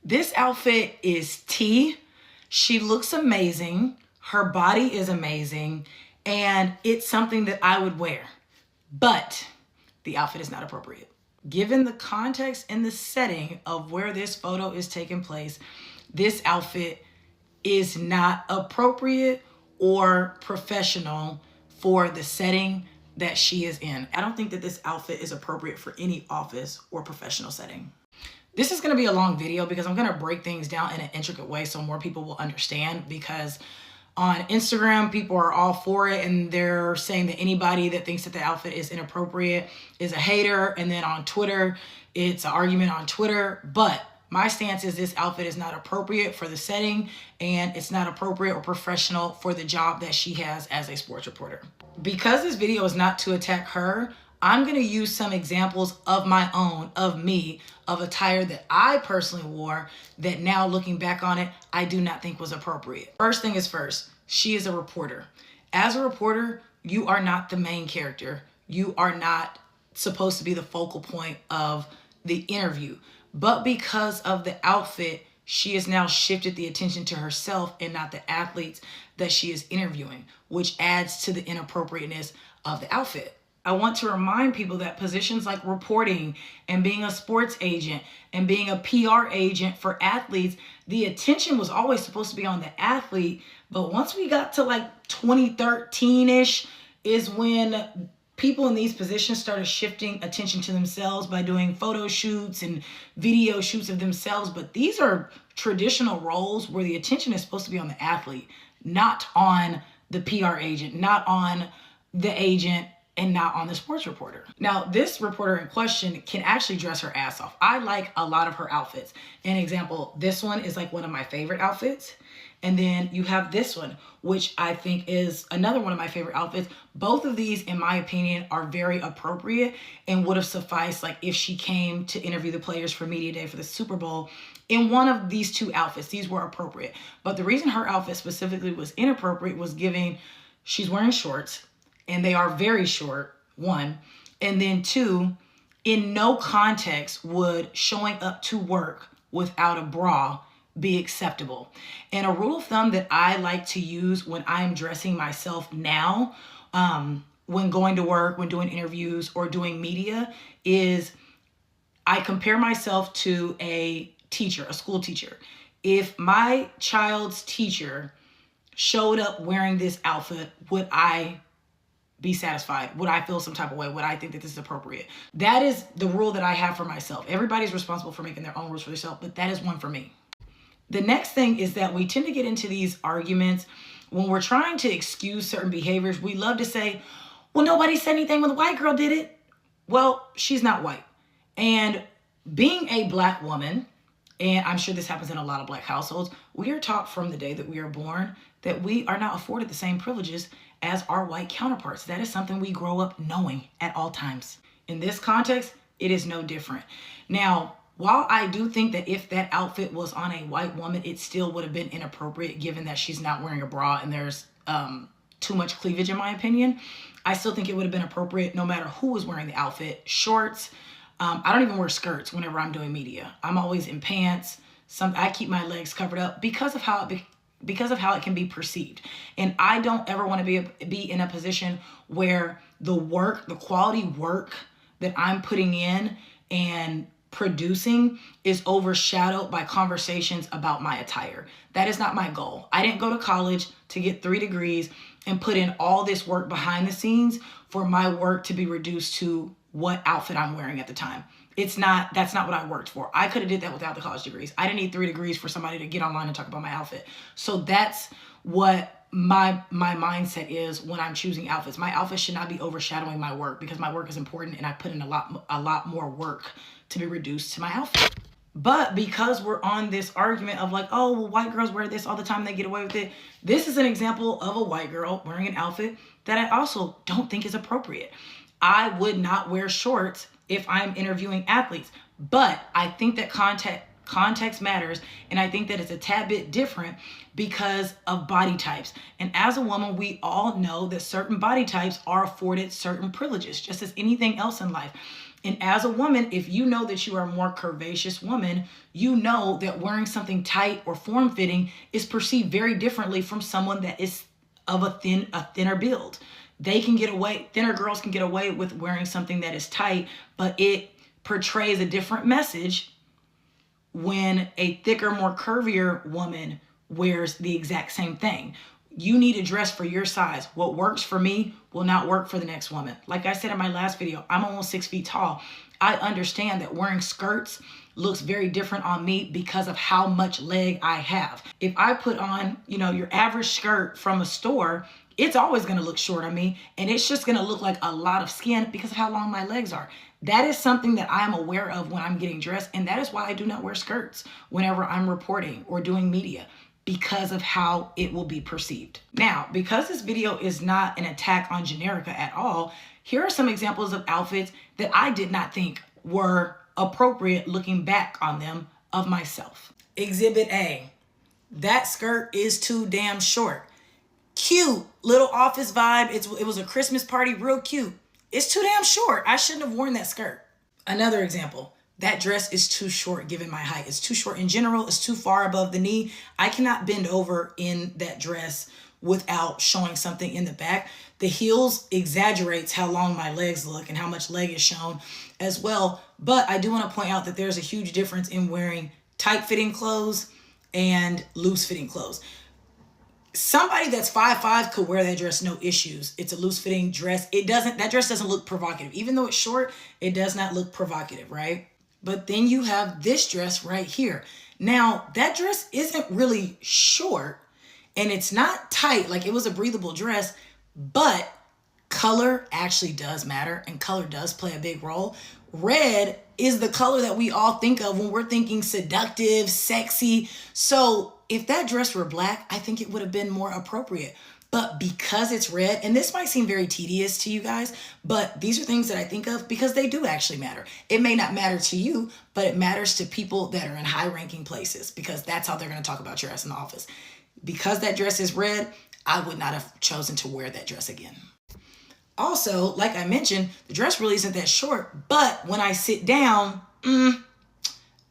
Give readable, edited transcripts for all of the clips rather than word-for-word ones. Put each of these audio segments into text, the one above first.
This outfit is T. She looks amazing. Her body is amazing. And it's something that I would wear. But the outfit is not appropriate. Given the context and the setting of where this photo is taking place, this outfit is not appropriate or professional for the setting that she is in. I don't think that this outfit is appropriate for any office or professional setting. This is gonna be a long video because I'm gonna break things down in an intricate way so more people will understand, because on Instagram, people are all for it and they're saying that anybody that thinks that the outfit is inappropriate is a hater. And then on Twitter, it's an argument on Twitter. But my stance is this outfit is not appropriate for the setting and it's not appropriate or professional for the job that she has as a sports reporter. Because this video is not to attack her, I'm gonna use some examples of my own, of me, of attire that I personally wore that now looking back on it, I do not think was appropriate. First thing is first, she is a reporter. As a reporter, you are not the main character. You are not supposed to be the focal point of the interview. But because of the outfit, she has now shifted the attention to herself and not the athletes that she is interviewing, which adds to the inappropriateness of the outfit. I want to remind people that positions like reporting and being a sports agent and being a PR agent for athletes, the attention was always supposed to be on the athlete. But once we got to like 2013-ish is when people in these positions started shifting attention to themselves by doing photo shoots and video shoots of themselves. But these are traditional roles where the attention is supposed to be on the athlete, not on the PR agent, not on the agent, and not on the sports reporter. Now, this reporter in question can actually dress her ass off. I like a lot of her outfits. An example, this one is like one of my favorite outfits. And then you have this one, which I think is another one of my favorite outfits. Both of these, in my opinion, are very appropriate and would have sufficed like if she came to interview the players for Media Day for the Super Bowl in one of these two outfits. These were appropriate. But the reason her outfit specifically was inappropriate was giving, she's wearing shorts, and they are very short, one. And then two, in no context would showing up to work without a bra be acceptable. And a rule of thumb that I like to use when I'm dressing myself now, when going to work, when doing interviews or doing media, is I compare myself to a teacher, a school teacher. If my child's teacher showed up wearing this outfit, would I be satisfied? Would I feel some type of way? Would I think that this is appropriate? That is the rule that I have for myself. Everybody's responsible for making their own rules for themselves, but that is one for me. The next thing is that we tend to get into these arguments when we're trying to excuse certain behaviors. We love to say, well, nobody said anything when the white girl did it. Well, she's not white. And being a Black woman, and I'm sure this happens in a lot of Black households, we are taught from the day that we are born that we are not afforded the same privileges as our white counterparts. That is something we grow up knowing at all times. In this context, it is no different. Now, while I do think that if that outfit was on a white woman, it still would have been inappropriate given that she's not wearing a bra and there's too much cleavage in my opinion, I still think it would have been appropriate no matter who was wearing the outfit. Shorts, I don't even wear skirts whenever I'm doing media. I'm always in pants. I keep my legs covered up because of how it can be perceived. And I don't ever want to be in a position where the quality work that I'm putting in and producing is overshadowed by conversations about my attire. That is not my goal. I didn't go to college to get 3 degrees and put in all this work behind the scenes for my work to be reduced to what outfit I'm wearing at the time. That's not what I worked for. I could have did that without the college degrees. I didn't need 3 degrees for somebody to get online and talk about my outfit. So that's what my mindset is when I'm choosing outfits. My outfit should not be overshadowing my work because my work is important and I put in a lot more work to be reduced to my outfit. But because we're on this argument of like, oh, well, white girls wear this all the time and they get away with it. This is an example of a white girl wearing an outfit that I also don't think is appropriate. I would not wear shorts if I'm interviewing athletes, but I think that context matters, and I think that it's a tad bit different because of body types. And as a woman, we all know that certain body types are afforded certain privileges, just as anything else in life. And as a woman, if you know that you are a more curvaceous woman, you know that wearing something tight or form-fitting is perceived very differently from someone that is of a thinner build. Thinner girls can get away with wearing something that is tight, but it portrays a different message when a thicker, more curvier woman wears the exact same thing. You need to dress for your size. What works for me will not work for the next woman. Like I said in my last video, I'm almost 6 feet tall. I understand that wearing skirts looks very different on me because of how much leg I have. If I put on, your average skirt from a store, it's always gonna look short on me, and it's just gonna look like a lot of skin because of how long my legs are. That is something that I am aware of when I'm getting dressed, and that is why I do not wear skirts whenever I'm reporting or doing media, because of how it will be perceived. Now, because this video is not an attack on Janerika at all, here are some examples of outfits that I did not think were appropriate looking back on them of myself. Exhibit A, that skirt is too damn short. Cute, little office vibe. It was a Christmas party, real cute. It's too damn short. I shouldn't have worn that skirt. Another example, that dress is too short given my height. It's too short in general. It's too far above the knee. I cannot bend over in that dress without showing something in the back. The heels exaggerates how long my legs look and how much leg is shown as well. But I do want to point out that there's a huge difference in wearing tight-fitting clothes and loose-fitting clothes. Somebody that's 5'5" could wear that dress no issues. It's a loose-fitting dress. That dress doesn't look provocative. Even though it's short, it does not look provocative, right? But then you have this dress right here. Now, that dress isn't really short and it's not tight, like it was a breathable dress, but color actually does matter and color does play a big role. Red is the color that we all think of when we're thinking seductive, sexy. So if that dress were black, I think it would have been more appropriate. But because it's red, and this might seem very tedious to you guys, but these are things that I think of because they do actually matter. It may not matter to you, but it matters to people that are in high-ranking places because that's how they're going to talk about your ass in the office. Because that dress is red, I would not have chosen to wear that dress again. Also, like I mentioned, the dress really isn't that short, but when I sit down,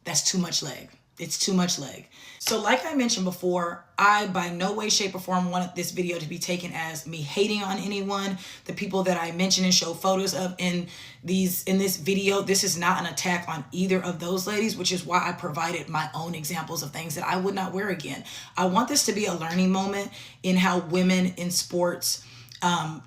that's too much leg. It's too much leg. So like I mentioned before, I by no way, shape, or form wanted this video to be taken as me hating on anyone. The people that I mentioned and show photos of in this video, this is not an attack on either of those ladies, which is why I provided my own examples of things that I would not wear again. I want this to be a learning moment in how women in sports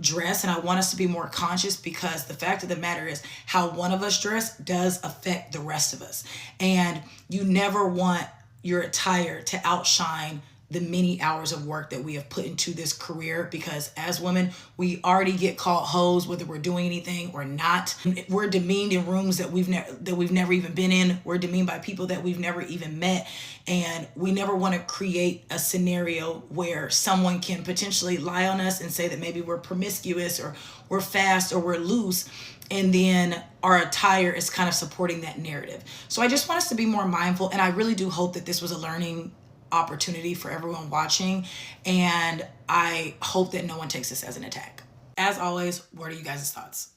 dress, and I want us to be more conscious because the fact of the matter is how one of us dress does affect the rest of us. And you never want your attire to outshine the many hours of work that we have put into this career, because as women, we already get called hoes whether we're doing anything or not. We're demeaned in rooms that we've never even been in. We're demeaned by people that we've never even met. And we never want to create a scenario where someone can potentially lie on us and say that maybe we're promiscuous or we're fast or we're loose, and then our attire is kind of supporting that narrative. So I just want us to be more mindful, and I really do hope that this was a learning opportunity for everyone watching, and I hope that no one takes this as an attack. As always, what are you guys' thoughts?